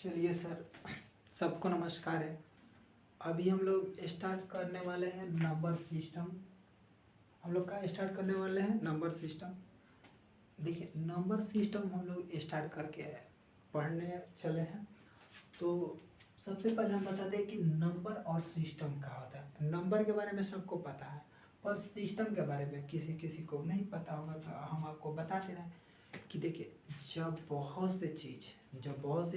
चलिए सर, सबको नमस्कार है। अभी हम लोग स्टार्ट करने वाले हैं नंबर सिस्टम। हम लोग का स्टार्ट करने वाले हैं नंबर सिस्टम। देखिए, नंबर सिस्टम हम लोग स्टार्ट करके पढ़ने चले हैं। तो सबसे पहले हम बता दें कि नंबर और सिस्टम क्या होता है। नंबर के बारे में सबको पता है, पर सिस्टम के बारे में किसी किसी को नहीं पता होगा। तो हम आपको बताते हैं कि देखिए, जब बहुत से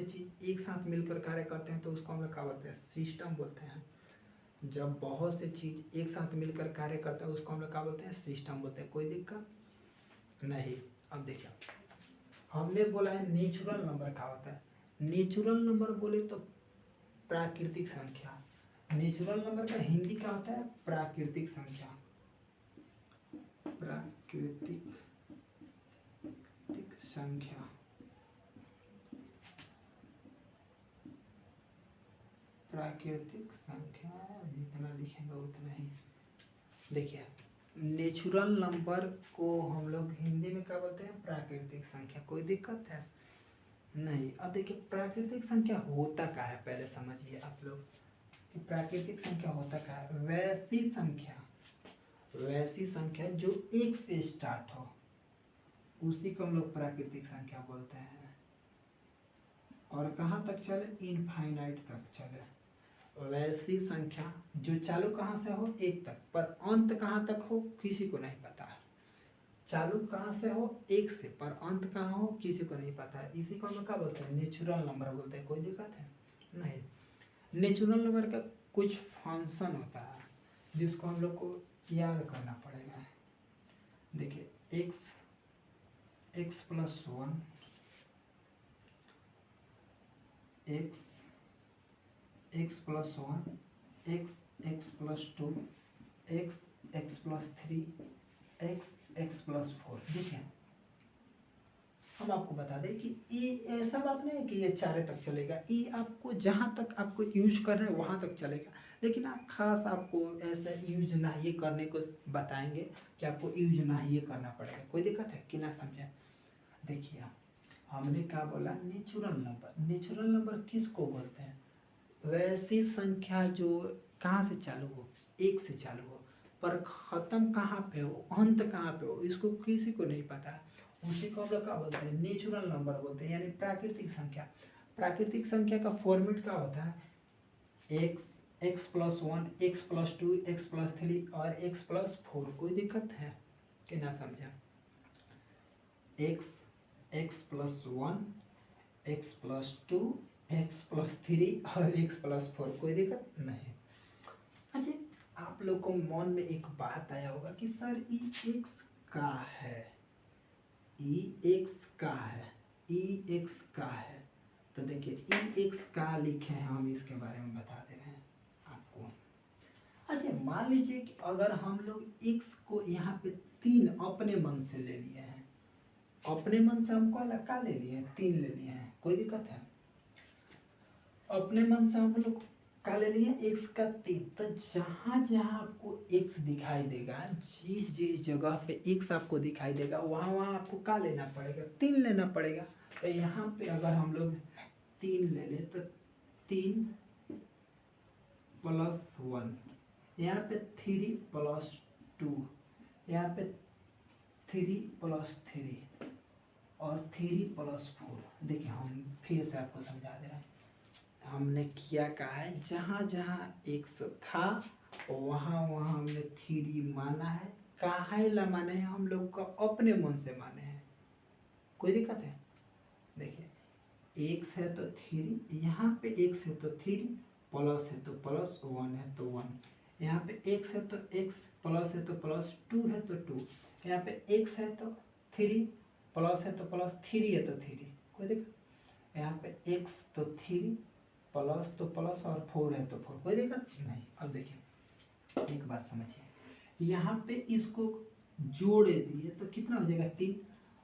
चीज़ एक साथ मिलकर कार्य करते हैं तो उसको हम लोग क्या बोलते हैं, सिस्टम बोलते हैं। जब बहुत से चीज़ एक साथ मिलकर कार्य करते हैं उसको हम लोग क्या बोलते हैं, सिस्टम बोलते हैं। कोई दिक्कत नहीं। अब देखिए, हमने बोला है नेचुरल नंबर क्या होता है। नेचुरल नंबर बोले तो प्राकृतिक संख्या। नेचुरल नंबर का हिंदी क्या होता है, प्राकृतिक संख्या। प्राकृतिक संख्या। प्राकृतिक संख्या जितना लिखेंगे उतना ही। देखिए, नेचुरल नंबर को हम लोग हिंदी में क्या बोलते हैं, प्राकृतिक संख्या। कोई दिक्कत है नहीं। अब देखिए, प्राकृतिक संख्या होता क्या है, पहले समझिए आप लोग कि प्राकृतिक संख्या होता क्या है। वैसी संख्या जो एक से स्टार्ट हो उसी को हम लोग प्राकृतिक संख्या बोलते हैं। और कहाँ तक चले, इनफाइनाइट तक चले। वैसी संख्या जो चालू कहाँ से हो, एक तक, पर अंत कहाँ तक हो किसी को नहीं पता है। चालू कहाँ से हो, एक से, पर अंत कहाँ हो किसी को नहीं पता है। इसी को हम क्या बोलते हैं, नेचुरल नंबर बोलते हैं। कोई दिक्कत है नहीं। नेचुरल नंबर का कुछ फंक्शन होता है जिसको हम लोग को याद करना पड़ेगा। देखिए, x plus one, x plus one, x plus two, x plus three, x plus four. देखिए, हम आपको बता दें कि ये ऐसा बात नहीं है कि ये चारे तक चलेगा। ये आपको जहाँ तक आपको यूज कर रहे हैं वहाँ तक चलेगा, लेकिन खास आपको ऐसा यूज ना ये करने को बताएंगे कि आपको यूज ना ये करना पड़ेगा। कोई दिक्कत है कि ना समझे। देखिए, हमने क्या बोला, नेचुरल नंबर। नेचुरल नंबर किसको बोलते हैं, वैसी संख्या जो कहाँ से चालू हो, एक से चालू हो, पर ख़त्म कहाँ पे हो, अंत कहाँ पे हो, इसको किसी को नहीं पता है। उसी को हम लोग क्या बोलते हैं, नेचुरल नंबर बोलते हैं, यानी प्राकृतिक संख्या। प्राकृतिक संख्या का फॉर्मेट क्या होता है, x plus one, x plus two, x plus three और एक्स प्लस फोर। कोई दिक्कत है कि ना समझा। X plus one, x plus two, x plus three और एक्स प्लस फोर। कोई दिक्कत नहीं। अच्छा, आप लोग को मन में एक बात आया होगा कि सर ई एक्स का है, ई एक्स का है, ई एक्स का है। तो देखिए, ई एक्स का लिखे हैं, हम इसके बारे में बता दे रहे हैं आपको। अच्छा, मान लीजिए कि अगर हम लोग एक्स को यहाँ पे तीन अपने मन से ले लिए हैं, अपने मन से हमको क्या ले लिए हैं, तीन ले लिए हैं। कोई दिक्कत है, अपने मन से हम लोग क्या ले लिए, एक्स का तीन। तो जहाँ जहाँ आपको एक्स दिखाई देगा, जिस जिस जगह पे एक्स आपको दिखाई देगा वहाँ वहाँ आपको क्या लेना पड़ेगा, तीन लेना पड़ेगा। तो यहाँ पे अगर हम लोग तीन ले लें तो तीन प्लस वन, यहाँ पे थ्री प्लस टू, यहाँ पे थ्री प्लस थ्री और थ्री प्लस फोर। देखिए, हम फिर से आपको समझा दे रहे हैं। हमने किया क्या है, जहाँ जहाँ एक्स था वहाँ वहाँ हमने थ्री माना है। काहे ला माने हैं, हम लोग का अपने मन से माने हैं। कोई दिक्कत है, देखिए, एक्स है तो थ्री, यहाँ पे एक्स है तो थ्री, प्लस है तो प्लस, वन है तो वन। यहाँ पे एक्स है तो एक्स, प्लस है तो प्लस, टू है तो टू, यहाँ पे एक्स है तो थ्री, प्लस है तो प्लस, थ्री है तो थ्री। कोई दिक्कत, यहाँ पे एक्स तो थ्री, प्लस तो प्लस और फोर है तो फोर। कोई दिक्कत नहीं। अब देखिए, एक बात समझिए, यहाँ पे इसको जोड़ दिए तो कितना हो जाएगा, तीन,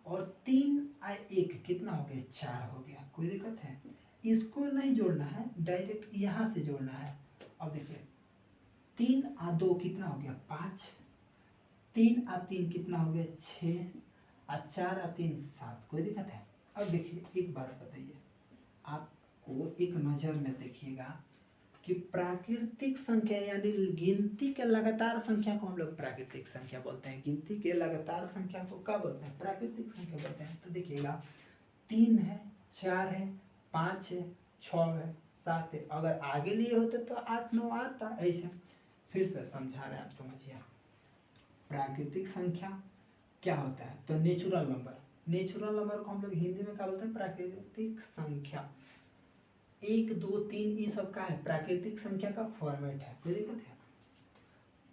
और तीन और एक कितना हो गया, चार हो गया। कोई दिक्कत है, इसको नहीं जोड़ना है, डायरेक्ट यहाँ से जोड़ना है। अब देखिए, तीन और दो कितना हो गया, पाँच, तीन और तीन कितना हो गया, छः, और चार और तीन सात। कोई दिक्कत है। अब देखिए, एक बात बताइए, आप आपको एक नज़र में देखिएगा कि प्राकृतिक संख्या यानी गिनती के लगातार संख्या को हम लोग प्राकृतिक संख्या बोलते हैं। गिनती के लगातार संख्या को क्या बोलते हैं? प्राकृतिक संख्या बोलते हैं। तो देखिएगा 3 है, 4 है, 5 है, 6 है, 7 है। अगर आगे लिए होते तो 8 9 आता। ऐसे फिर से समझा रहे हैं, आप समझिए। प्राकृतिक संख्या क्या होता है? तो नेचुरल नंबर। नेचुरल नंबर को हम लोग हिंदी में क्या बोलते हैं? प्राकृतिक संख्या। 1 2 3 ये सब का है प्राकृतिक संख्या का फॉर्मेट है। कोई दिक्कत है?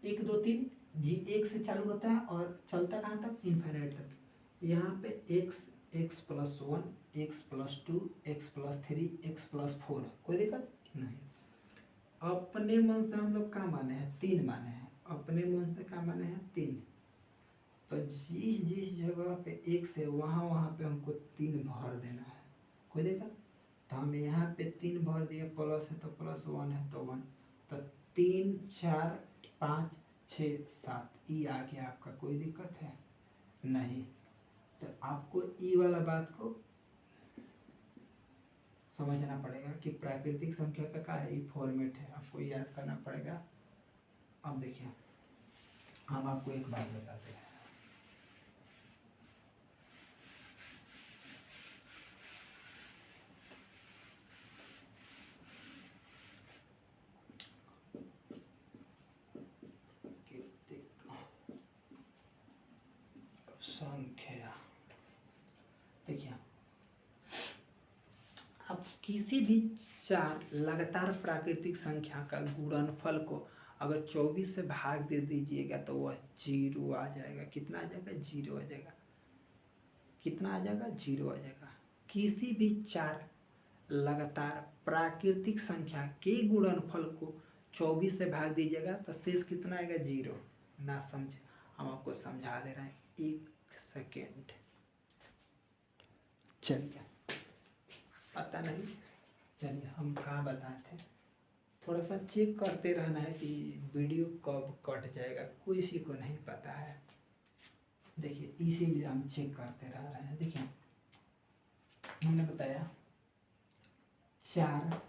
1 2 3 जी 1 से चालू होता है और चलता कहाँ तक? इन्फिनिट तक। यहाँ पे x plus 1, x plus 2, x plus 3, x plus 4। कोई दिक्कत नहीं। अपने मन से हम लोग क्या माने हैं? 3 माने हैं। अपने मन से क्या माने हैं? 3। तो जिस जिस जगह पे 1 से वहाँ पे हमको 3 भर देना है। कोई दिक्कत? तो हम यहाँ पे 3 भर दिए, प्लस है तो प्लस, 1 है तो 1। तो 3 4 5 6 7 ई आ गया आपका। कोई दिक्कत है? नहीं। तो आपको ई वाला बात को समझना पड़ेगा कि प्राकृतिक संख्या का क्या है? ई फॉर्मेट है, आपको याद करना पड़ेगा। अब देखिए, हम आपको एक बात बताते हैं। संख्या देखिए, आप किसी भी 4 लगातार प्राकृतिक संख्या का गुणनफल को अगर 24 से भाग दे दीजिएगा तो वह 0 आ जाएगा। कितना आ जाएगा? 0 आ जाएगा। कितना आ जाएगा? 0 आ जाएगा। किसी भी 4 लगातार प्राकृतिक संख्या के गुणनफल को 24 से भाग दीजिएगा तो शेष कितना आएगा? 0। ना समझे, हम आपको समझा दे रहे हैं। 1 सेकेंड, चलिए। पता नहीं, चलिए हम कहाँ बताए थे। थोड़ा सा चेक करते रहना है कि वीडियो कब कट जाएगा, किसी को नहीं पता है। देखिए, इसीलिए हम चेक करते रह रहे हैं। देखिए, हमने बताया 4।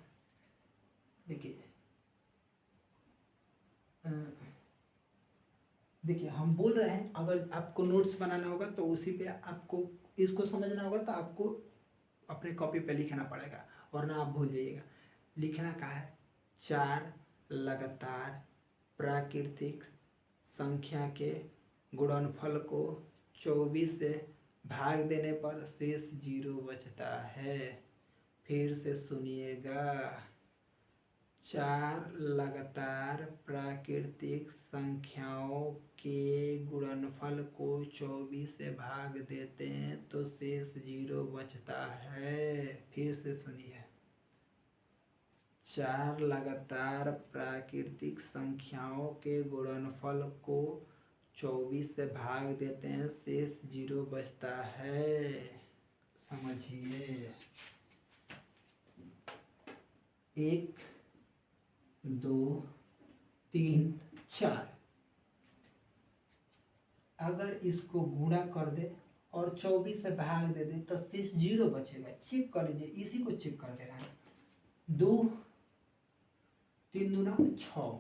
देखिए हम बोल रहे हैं, अगर आपको नोट्स बनाना होगा तो उसी पे आपको इसको समझना होगा, तो आपको अपने कॉपी पे लिखना पड़ेगा, वरना आप भूल जाइएगा। लिखना क्या है? 4 लगातार प्राकृतिक संख्या के गुणनफल को 24 से भाग देने पर शेष 0 बचता है। फिर से सुनिएगा। 4 लगातार प्राकृतिक संख्याओं के गुणनफल को 24 से भाग देते हैं तो शेष 0 बचता है। फिर से सुनिए। 4 लगातार प्राकृतिक संख्याओं के गुणनफल को 24 से भाग देते हैं, शेष 0 बचता है। समझिए। 1 2 3 4 अगर इसको गुणा कर दे और 24 से भाग दे दे तो शेष 0 बचेगा। चेक कर लीजिए, इसी को चेक कर दे रहा है। 2 3 दूना 6,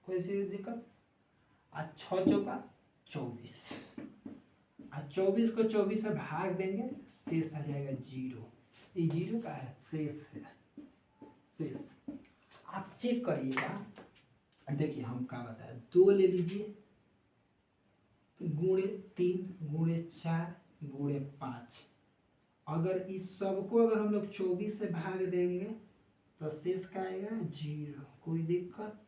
कोई सी दिक्कत? 6 चौका 24, 24 को 24 से भाग देंगे, शेष आ जाएगा 0। ये 0 का है, शेष है। शेष आप चेक करिएगा। देखिए हम क्या बताए, 2 ले लीजिए, गुणे 3 गुणे 4 गुणे 5। अगर इस सबको अगर हम लोग 24 से भाग देंगे तो शेष का आएगा 0। कोई दिक्कत,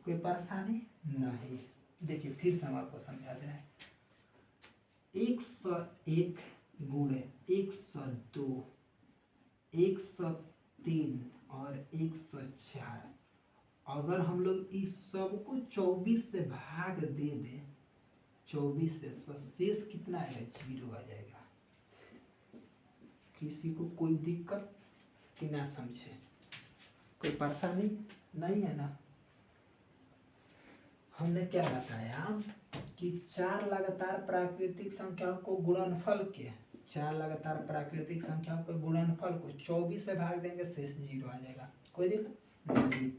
कोई परेशानी नहीं। देखिए फिर से हम आपको समझा दे रहे हैं। 101 गुणे 102, 103 और 104 अगर हम लोग इस सबको 24 से भाग दे दें, 24 से, तो शेष कितना आएगा? 0 आ जाएगा। किसी को कोई दिक्कत कि ना समझे, कोई परेशानी नहीं है ना? हमने क्या बताया? कि चार लगातार प्राकृतिक संख्याओं को गुणनफल के, चार लगातार प्राकृतिक संख्याओं के गुणनफल को 24 से भाग देंगे, शेष 0 आ जाएगा। कोई दिक्कत नहीं,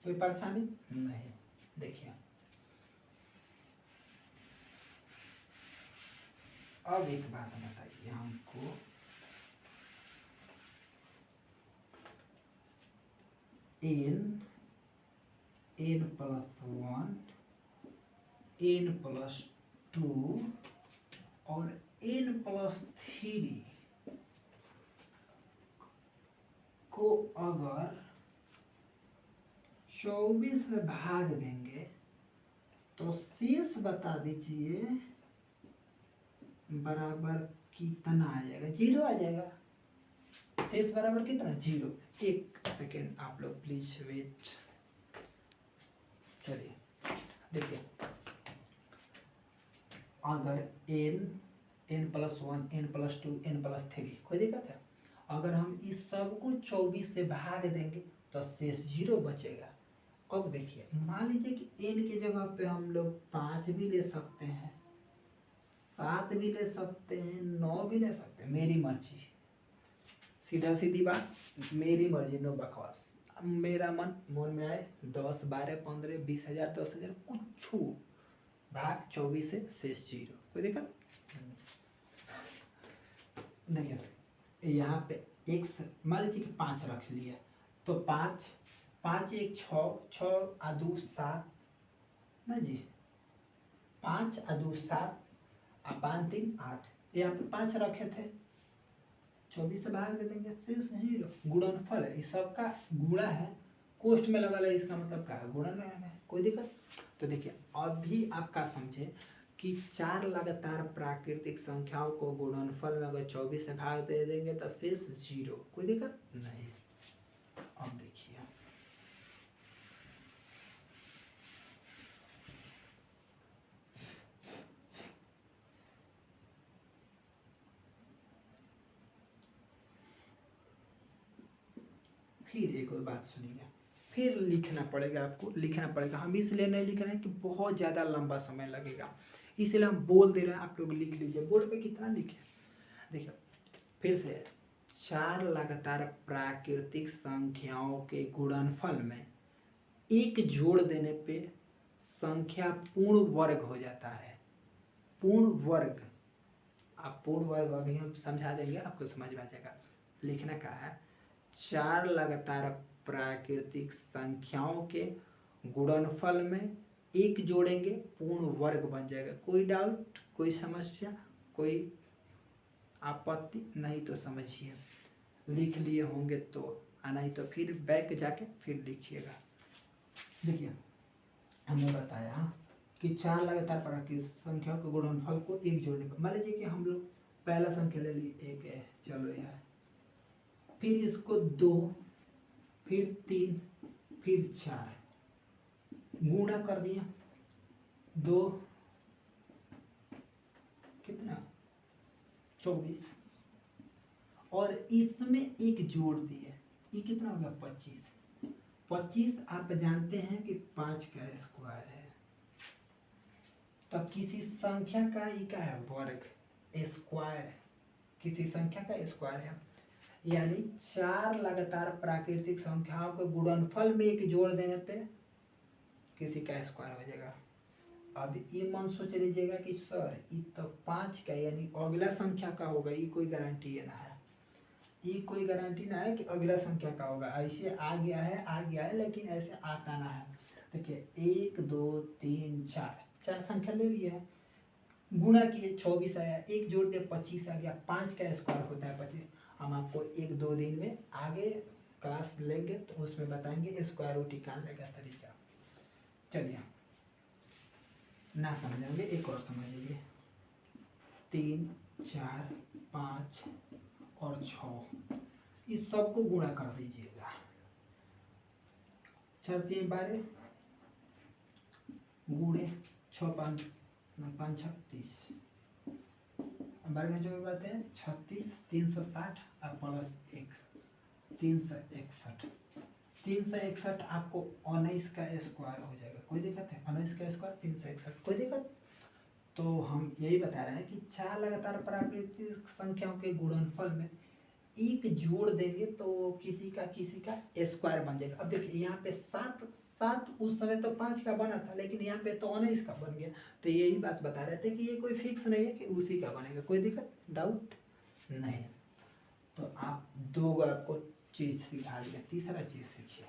कोई परेशानी नहीं। देखिए अब एक बात बताइए हमको, n प्लस 1, n प्लस 2 और n प्लस 3 को अगर 24 से भाग देंगे तो शेष बता दीजिए बराबर कितना आ जाएगा? 0 आ जाएगा। शेष बराबर कितना? 0। एक सेकेंड आप लोग प्लीज वेट। चलिए देखिए, अगर n plus 1, n plus 2, n plus 3, कोई दिक्कत है? अगर हम इस सब को 24 से भाग देंगे तो शेष 0 बचेगा। अब देखिए, मान लीजिए कि n की जगह पे हम लोग 5 भी ले सकते हैं, 7 भी ले सकते हैं, 9 भी ले सकते हैं, मेरी मर्जी। सीधा सीधी बात, मेरी मर्जी, नो बकवास। मेरा मन में आए 10, 12, 15, 20,000, 10,000 कुछ भाग 24 से शेष 0, कोई दिक्कत नहीं। यहाँ पे एक मान लीजिए कि 5 रख लिया तो 5, 5 1 6, 6 आ 2 7 ना जी, 5 आ 2 7 आ 5 3 8, यहाँ पे 5 रखे थे, 24 से भाग दे देंगे, शेष 0। गुणनफल है, इस सब का गुणा है, कोष्ठ में लगा है, इसका मतलब क्या है? गुणन है, कोई दिक्कत। तो देखिए अभी आपका समझे कि चार लगातार प्राकृतिक संख्याओं को गुणनफल में अगर 24 से भाग दे देंगे तो शेष 0, कोई दिक्कत नहीं। अब देखिए फिर एक और बात सुनिए, फिर लिखना पड़ेगा, आपको लिखना पड़ेगा। हम इसलिए नहीं लिख रहे हैं कि बहुत ज़्यादा लंबा समय लगेगा, इसलिए हम बोल दे रहे हैं, आप लोग लिख लीजिए। बोर्ड पे कितना लिखे? देखिए फिर से, चार लगातार प्राकृतिक संख्याओं के गुणनफल में एक जोड़ देने पे संख्या पूर्ण वर्ग हो जाता है। पूर्ण वर्ग, आप पूर्ण वर्ग अभी हम समझा देंगे, आपको समझ में आ जाएगा। लिखना क्या है? चार लगातार प्राकृतिक संख्याओं के गुणनफल में एक जोड़ेंगे, पूर्ण वर्ग बन जाएगा। कोई डाउट, कोई समस्या, कोई आपत्ति नहीं तो समझिए, लिख लिए होंगे तो, नहीं तो फिर बैक जाके फिर लिखिएगा। देखिए हमने बताया कि चार लगातार प्राकृतिक संख्याओं के गुणनफल को एक जोड़ने पर, मान लीजिए कि हम लोग पहला संख्या ले ली, एक है, चलो यार, फिर इसको 2, फिर 3, फिर 4 गुणा कर दिया, 2 कितना 24, और इसमें एक जोड़ दिए, ये कितना होगा 25। 25 आप जानते हैं कि 5 का स्क्वायर है, तो किसी संख्या का ये क्या है? वर्ग, स्क्वायर, किसी संख्या का स्क्वायर है। यानी चार लगातार प्राकृतिक संख्याओं के गुणनफल में एक जोड़ देने पे किसी का स्क्वायर हो जाएगा। अब ये मन सोच लीजिएगा कि सर ये तो 5 का, यानी अगला संख्या का होगा, ये कोई गारंटी ना है, ये कोई गारंटी ना है कि अगला संख्या का होगा। ऐसे आ गया है, लेकिन ऐसे आता ना है। देखिए 1 2 3 4, 4 संख्या ले लिए है, गुणा किए 24 आया, एक जोड़ दिया 25 आ गया। 5 का स्क्वायर होता है 25। हम आपको 1-2 दिन में आगे क्लास लेंगे तो उसमें बताएंगे स्क्वायर रूट निकालने का तरीका। चलिए ना समझेंगे, एक और समझ लीजिए, 3 4 5 और 6, इस सब को गुणा कर दीजिएगा। 4 3 12 गुणे 6 5 5 36, वर्ग जो बात है 36, 360 और प्लस 1 361, 361 आपको 19 का स्क्वायर हो जाएगा, कोई दिक्कत है? 19 का स्क्वायर 361, कोई दिक्कत? तो हम यही बता रहे हैं कि 4 लगातार प्राकृतिक संख्याओं के गुणनफल में एक जोड़ देंगे तो किसी का स्क्वायर बन जाएगा। अब देखिए यहाँ पे 7 उस समय तो 5 का बना था, लेकिन यहाँ पे तो 19 का बन गया। तो यही बात बता रहे थे कि ये कोई फिक्स नहीं है कि उसी का बनेगा, कोई दिक्कत डाउट नहीं। तो आप दो आपको चीज सिखा दिया, तीसरा चीज सीखिए।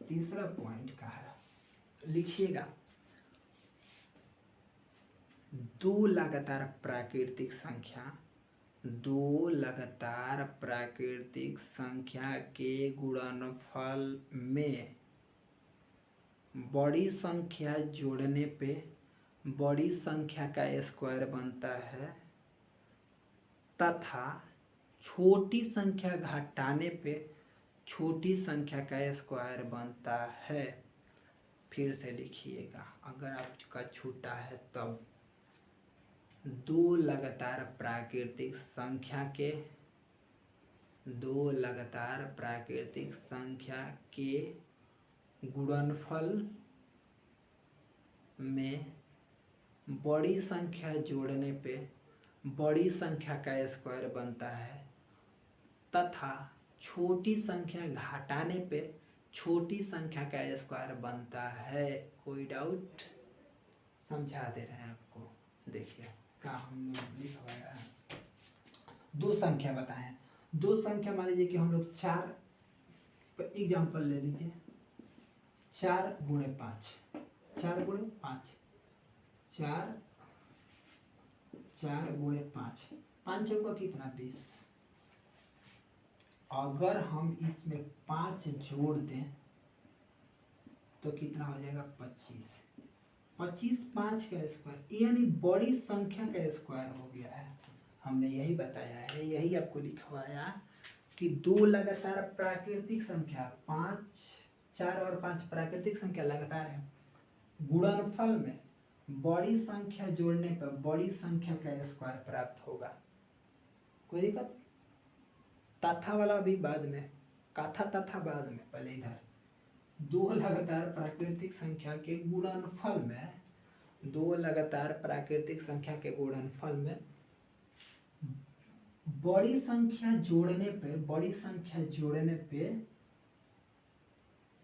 तीसरा पॉइंट का है, लिखिएगा दो लगातार प्राकृतिक संख्या के गुणनफल में बड़ी संख्या जोड़ने पे बड़ी संख्या का स्क्वायर बनता है तथा छोटी संख्या घटाने पे छोटी संख्या का स्क्वायर बनता है। फिर से लिखिएगा, अगर आपका छूटा है तब दो लगातार प्राकृतिक संख्या के गुणनफल में बड़ी संख्या जोड़ने पे बड़ी संख्या का स्क्वायर बनता है तथा छोटी संख्या घटाने पे छोटी संख्या का स्क्वायर बनता है। कोई डाउट? समझा दे रहे हैं आपको। देखिए क्या हमने लिखवाया है, दो संख्या बताए हैं। दो संख्या मान लीजिए कि हम लोग 4 एग्जाम्पल ले लीजिए, 4 गुणे 5, 4 गुणे 5, 4 गुणे 5, 5 का कितना 20। अगर हम इसमें 5 जोड़ दें तो कितना हो जाएगा 25। 25 5 का स्क्वायर यानी बड़ी संख्या का स्क्वायर हो गया है। हमने यही बताया है, यही आपको लिखवाया कि दो लगातार प्राकृतिक संख्या 5, 4 और 5 प्राकृतिक संख्या लगातार है, गुणनफल में बड़ी संख्या जोड़ने पर बड़ी संख्या का स्क्वायर प्राप्त होगा। कोई दिक्कत? तथा वाला भी बाद में, कथा तथा बाद में, पहले इधर दो लगातार प्राकृतिक संख्या के गुणनफल में, दो लगातार प्राकृतिक संख्या के गुणनफल में बड़ी संख्या जोड़ने पे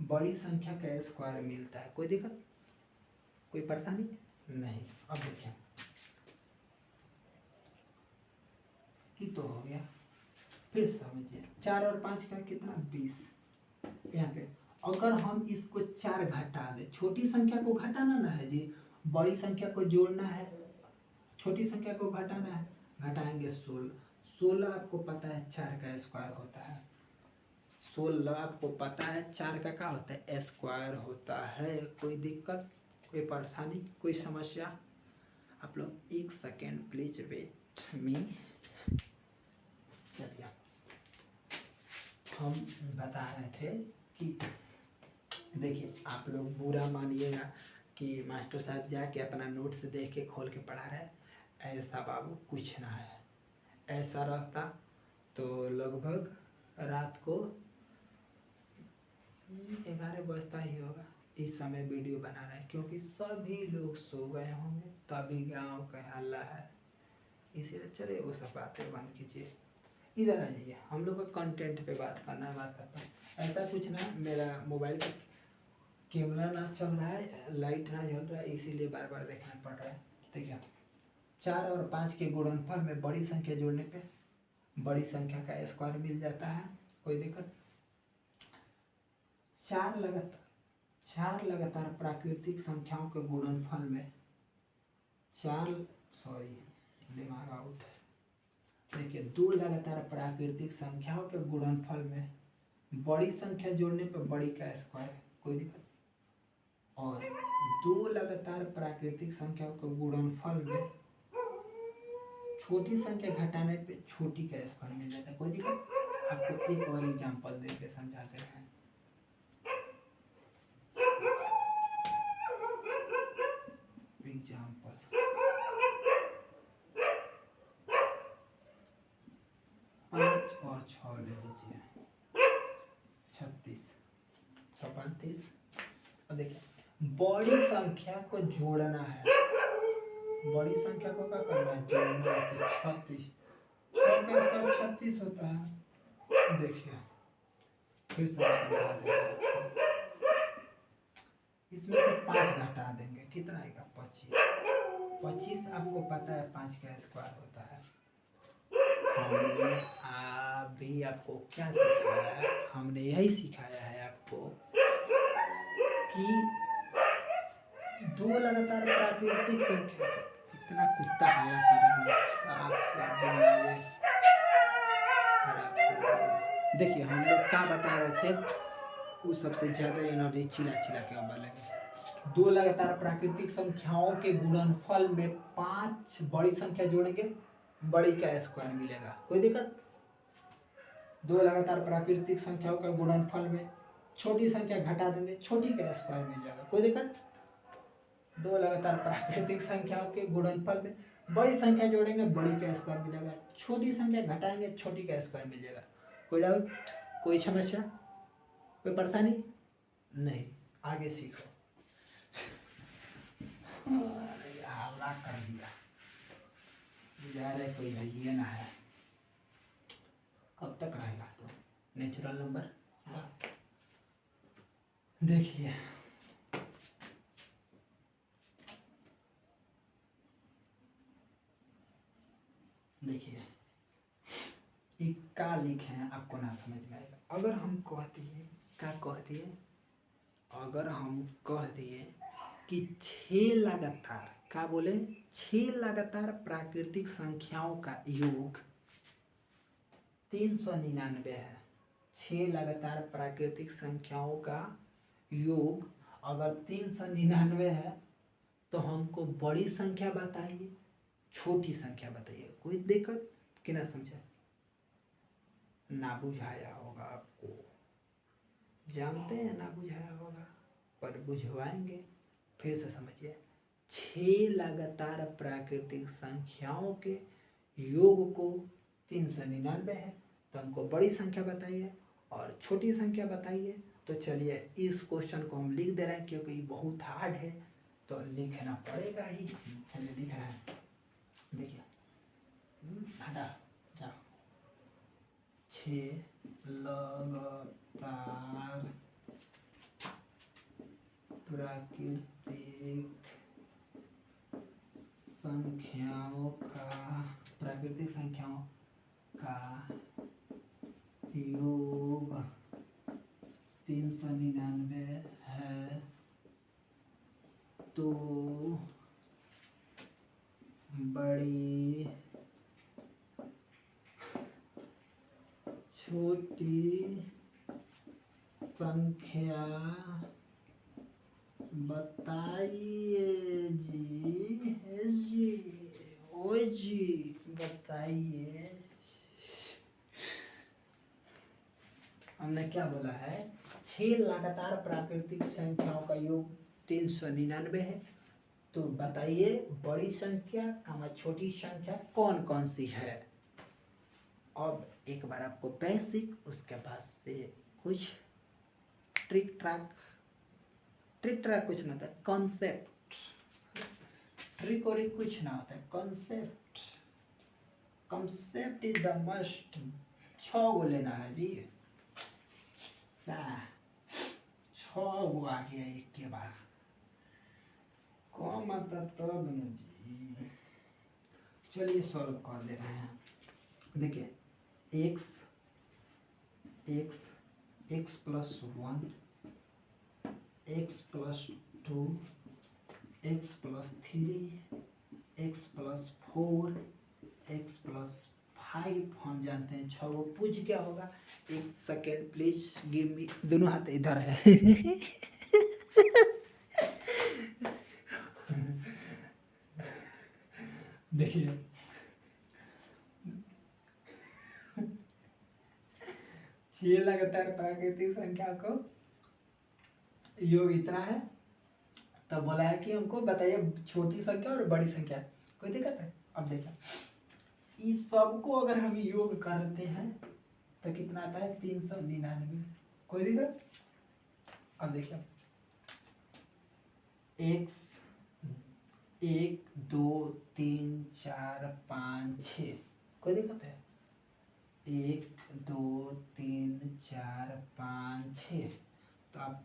बड़ी संख्या का स्क्वायर मिलता है। कोई दिक्कत, कोई परेशानी नहीं। अब देखिए कि तो हो गया, फिर समझिए 4 और 5 का कितना 20। यहाँ पे अगर हम इसको 4 घटा दें, छोटी संख्या को घटाना ना है जी, बड़ी संख्या को जोड़ना है, छोटी संख्या को घटाना है, घटाएंगे 16 आपको पता है 4 का स्क्वायर होता है, 16 आपको पता है 4 का क्या होता है स्क्वायर होता है। कोई दिक्कत, कोई परेशानी, कोई समस्या? आप लोग 1 सेकेंड प्लीज वेट मी। चलिए हम बता रहे थे कि देखिए आप लोग बुरा मानिएगा कि मास्टर साहब जाके अपना नोट्स देख के खोल के पढ़ा रहे, ऐसा बाबू कुछ ना है। ऐसा रहता तो लगभग रात को 11 बजता ही होगा, इस समय वीडियो बना रहे हैं, क्योंकि सभी लोग सो गए होंगे, तभी गांव का हल्ला है, इसीलिए चले वो सब बातें बंद कीजिए। इधर आ जाइए, हम लोग का कंटेंट पे बात करना है, बात करता है। ऐसा कुछ ना, मेरा मोबाइल का कैमरा ना चल रहा है, लाइट ना जल रहा है, इसीलिए बार बार देखना पड़ रहा है। ठीक है, 4 और 5 के गुणनफल में बड़ी संख्या जोड़ने पे बड़ी संख्या का स्क्वायर मिल जाता है। कोई दिक्कत? 4 लगातार प्राकृतिक संख्याओं के गुणनफल में दिमाग आउट। देखिए 2 लगातार प्राकृतिक संख्याओं के गुणनफल में बड़ी संख्या जोड़ने पर बड़ी का स्क्वायर, कोई दिक्कत? और 2 लगातार प्राकृतिक संख्याओं के गुणनफल में छोटी संख्या घटाने पे छोटी का स्क्वायर मिल जाता है। कोई दिक्कत? आपको एक और एग्जांपल देके समझाते हैं। एग्जांपल 5 और 6, 36। अब देखिए बड़ी संख्या को जोड़ना है, बड़ी संख्या को क्या करना है, जोड़ना है। तो 36, 6 का स्क्वायर 36 होता है। देखिए फिर से समझा देंगे, इसमें से 5 घटा देंगे, कितना आएगा 25। 25 आपको पता है 5 का स्क्वायर होता है। हमने अभी आपको क्या सिखाया है, हमने यही सिखाया है आपको कि दो लगातार प्राकृतिक संख्या, इतना कुत्ता हल्ला कर रहा है। देखिए हम लोग क्या बता रहे थे, वो सबसे ज्यादा एनर्जी चिल्ला चिल्ला के अब लगे। दो लगातार प्राकृतिक संख्याओं के गुणनफल में 5 बड़ी संख्या जोड़ेंगे, बड़ी का स्क्वायर मिलेगा, कोई दिक्कत। दो लगातार प्राकृतिक संख्याओं के गुणनफल में छोटी संख्या घटा देंगे, छोटी का स्क्वायर मिल जाएगा, कोई दिक्कत। दो लगातार प्राकृतिक संख्याओं के गुणनफल में बड़ी संख्या जोड़ेंगे, बड़ी का स्क्वायर मिलेगा, छोटी संख्या घटाएंगे, छोटी का स्क्वायर मिल जाएगा। कोई डाउट, कोई समस्या, कोई परेशानी नहीं, आगे सीखो। हल्ला कर दिया, बुझा रहे कोई है ना है, कब तक रहेगा। तो नेचुरल नंबर देखिए, देखिए क्या लिखे हैं आपको ना समझ में आएगा। अगर हम कह दिए, क्या कह दिए, अगर हम कह दिए कि 6 लगातार, क्या बोले, 6 लगातार प्राकृतिक संख्याओं का योग 399 है। 6 लगातार प्राकृतिक संख्याओं का योग अगर 399 है तो हमको बड़ी संख्या बताइए, छोटी संख्या बताइए। कोई दिक्कत कि ना समझे, ना बुझाया होगा आपको, जानते हैं ना बुझाया होगा, पर बुझवाएंगे, फिर से समझिए। 6 लगातार प्राकृतिक संख्याओं के योग को 399 है, तो हमको बड़ी संख्या बताइए और छोटी संख्या बताइए। तो चलिए इस क्वेश्चन को हम लिख दे रहे हैं, क्योंकि बहुत हार्ड है तो लिखना पड़ेगा ही। चलिए लिख रहे हैं, देखिए हटा जाओ। 6 लगातार प्राकृतिक संख्याओं का योग 399 है, तो बड़ी छोटी संख्या बताइए जी, ओ जी बताइए। हमने क्या बोला है, 6 लगातार प्राकृतिक संख्याओं का योग 399 है, तो बताइए बड़ी संख्या छोटी संख्या कौन कौन सी है। अब एक बार आपको बेसिक, उसके बाद से कुछ ट्रिक ट्रैक कुछ ना होता है, कॉन्सेप्ट, ट्रिक और कुछ ना होता है, कॉन्सेप्ट इज द मस्ट। 6 गो लेना है जी, 6 गो आ गया एक के बाद, कौन मतलब तब जी। चलिए सॉल्व कर दे रहे हैं। देखिए x plus 1, x plus 2, x plus 3, x plus 4, x plus 5, हम जानते हैं 6 गो। पूछ क्या होगा, एक सेकेंड प्लीज गिव मी, दोनों हाथ इधर है। देखिए 6 लगातार प्राकृतिक संख्या को योग इतना है, तो बोला है कि हमको बताइए छोटी संख्या और बड़ी संख्या, कोई दिक्कत है। अब देखिए इस सबको अगर हम योग करते हैं तो कितना आता है 399, कोई दिक्कत। अब देखिए एक्स 1 2 3 4 5 6, कोई दिक्कत है? 1 2 3 4 5 6, तो आप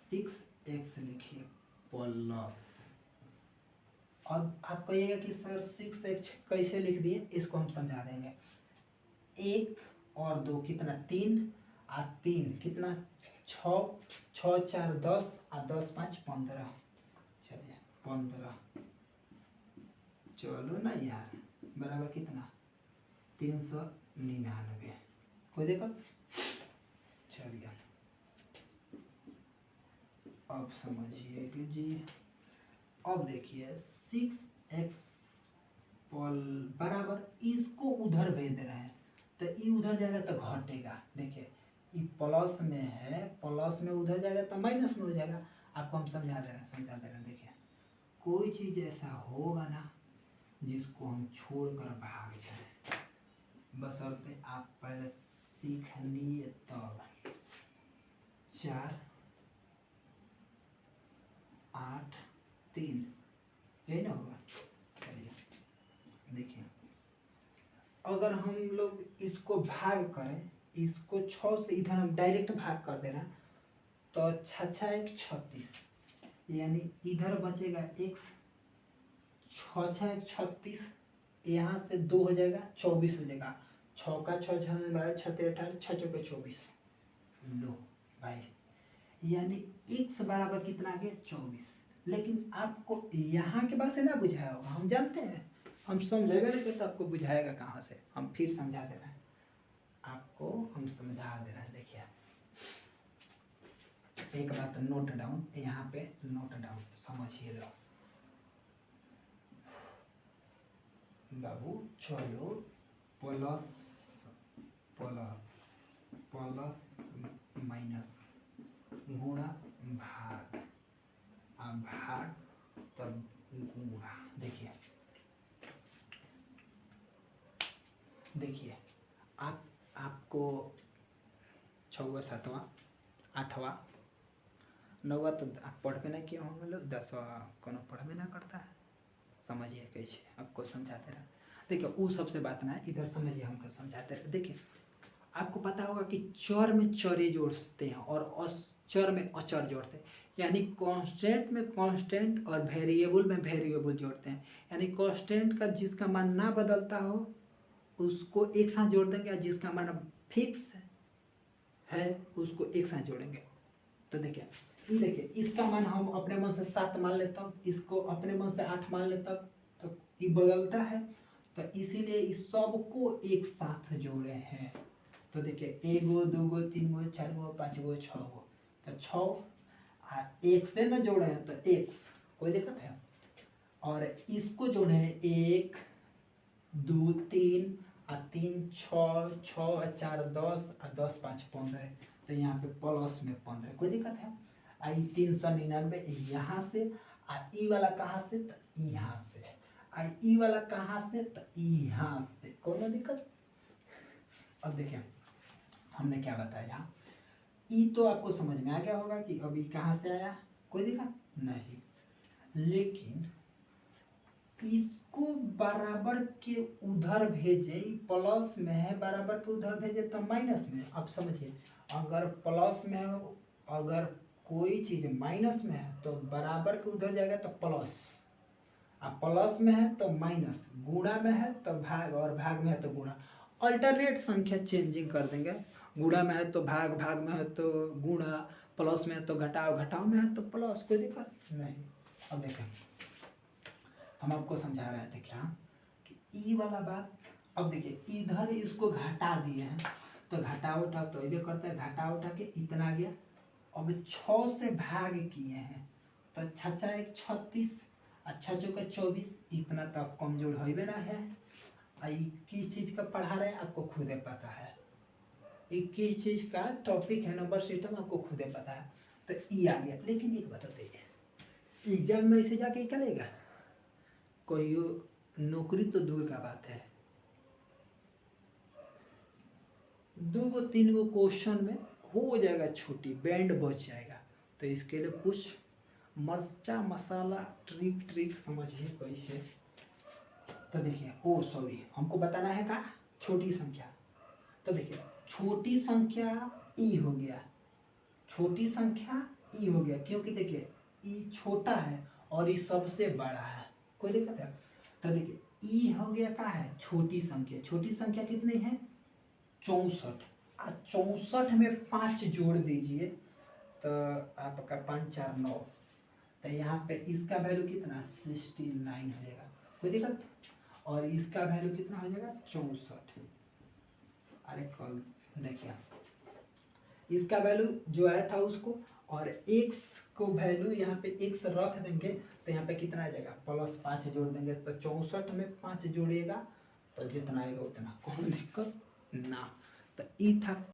6x लिखिए प्लस। अब आप कहिएगा कि सर 6x कैसे लिख दिए, इसको हम समझा देंगे। 1 और 2 कितना 3, और 3 कितना 6, 6 4 10, और 10 5 15। चलिए 15, चलो ना यार, बराबर कितना 399, कोई दिक्कत? चलिए अब समझिए कि जी, अब देखिए 6x बराबर इसको उधर भेज दे रहे हैं, तो ये उधर जाएगा तो घटेगा। देखिए ये प्लस में है, प्लस में उधर जाएगा तो माइनस में हो जाएगा। आपको हम समझा दे रहे हैं। देखिए कोई चीज़ ऐसा होगा ना जिसको हम छोड़कर भाग जाए, बशर्ते आप पहले सीख लिए तब। 4 8 3, यही ना होगा? चलिए देखिए, अगर हम लोग इसको भाग करें, इसको 6 से इधर हम डायरेक्ट भाग कर देना, तो 6 1 36, यानी इधर बचेगा x, 6 1 36, यहाँ से 2 हो जाएगा 24 हो जाएगा। 6 का 6 6 12 6 18 6 4 24, लो भाई, यानी x बराबर कितना आ गया 24। लेकिन आपको यहाँ के बात से ना बुझाया होगा, हम जानते हैं, हम समझेगा नहीं तो आपको बुझाएगा कहाँ से। हम फिर समझा दे रहे हैं आपको, हम समझा दे रहे हैं। देखिए एक बात नोट डाउन, यहाँ पे नोट डाउन समझिए लो बाबू। चलो प्लस प्लस प्लस माइनस गुणा भाग, भाग तब गुणा। देखिए आपको 6वां 7वां 8वां 9वां तो आप पढ़ में नहीं किए होंगे लोग, 10वां कौन पढ़ में ना करता है। समझिए कैसे आपको समझाते रहे। देखिए वो सबसे बात ना है, इधर समझिए हमको समझाते रहे। देखिए आपको पता होगा कि चर में चरे जोड़ते हैं और अचर में अचर जोड़ते हैं, यानी कांस्टेंट में कांस्टेंट और वेरिएबल में वेरिएबल जोड़ते हैं। यानी कांस्टेंट का जिसका मान ना बदलता हो उसको एक साथ जोड़ देंगे, और जिसका मान फिक्स है उसको एक साथ जोड़ेंगे। तो देखिए ये देखिए, इसका मान हम अपने मन से 7 मान लेता हूँ, इसको अपने मन से 8 मान लेता हूँ, तो ये बदलता है, तो इसीलिए इस सबको एक साथ जोड़े हैं। तो देखिए 1 2 3 4 5 6, तो 6 एक से न जोड़े हैं तो x, कोई दिक्कत है? और इसको जोड़े हैं 1 2 3 और 3 6 6 4 10 और 10 5 15, तो यहाँ पे प्लस में 15, कोई दिक्कत है? आई 399 यहाँ से, और ई वाला कहाँ से? तो यहाँ से। आई ई वाला कहाँ से? तो यहाँ से, कोई दिक्कत? अब देखिए हमने क्या बताया, ई तो आपको समझ में आ गया होगा कि अभी कहाँ से आया, कोई दिक्कत नहीं। लेकिन इसको बराबर के उधर भेजे, प्लस में है, बराबर के उधर भेजे तो माइनस में। अब समझिए, अगर प्लस में हो, अगर कोई चीज़ माइनस में है तो बराबर के उधर जाएगा तो प्लस, और प्लस में है तो माइनस, गुणा में है तो भाग, और भाग में है तो गुणा। अल्टरनेट संख्या चेंजिंग कर देंगे, गुणा में है तो भाग, भाग में है तो गुणा, प्लस में है तो घटाओ, घटाओ में है तो प्लस, कोई दिक्कत नहीं। अब देखें हम आपको समझा रहे थे क्या कि ई वाला बात। अब देखिए इधर इसको घटा दिए हैं, तो घटा उठा तो ये करता है, घटा उठा के इतना गया। अब 6 से भाग किए हैं तो 6 1 36, अच्छा 4 24, इतना तो आप कमजोर हो ना है। किस चीज़ का पढ़ा रहे हैं आपको खुद पता है, किस चीज़ का टॉपिक है, नंबर सिस्टम आपको खुद पता है। तो ई आ गया। लेकिन एक बताते एग्जाम में इसे जाके करेगा कोई, नौकरी तो दूर का बात है, 2 3 क्वेश्चन में हो जाएगा, छोटी बैंड बच जाएगा। तो इसके लिए कुछ मर्चा मसाला ट्रिक समझिए कैसे। तो देखिए, ओ सॉरी, हमको बताना है का छोटी संख्या। तो देखिए छोटी संख्या ई हो गया, छोटी संख्या ई हो गया, क्योंकि देखिए ई छोटा है और ई सबसे बड़ा है, कोई दिक्कत है। तो देखिए ई हो गया का है छोटी संख्या, छोटी संख्या कितनी है 64, और 64 में 5 जोड़ दीजिए तो आपका 5 4 9, तो यहाँ पे इसका वैल्यू कितना 69 हो जाएगा, कोई दिक्कत। और इसका वैल्यू कितना हो जाएगा 64। अरे कल देखिए इसका वैल्यू जो आया था उसको, और x को वैल्यू यहाँ पे x रख देंगे तो यहाँ पे कितना आ जाएगा +5 जोड़ देंगे, तो 64 में 5 जोड़िएगा तो जितना आएगा उतना, कोई दिक्कत ना। तो ई था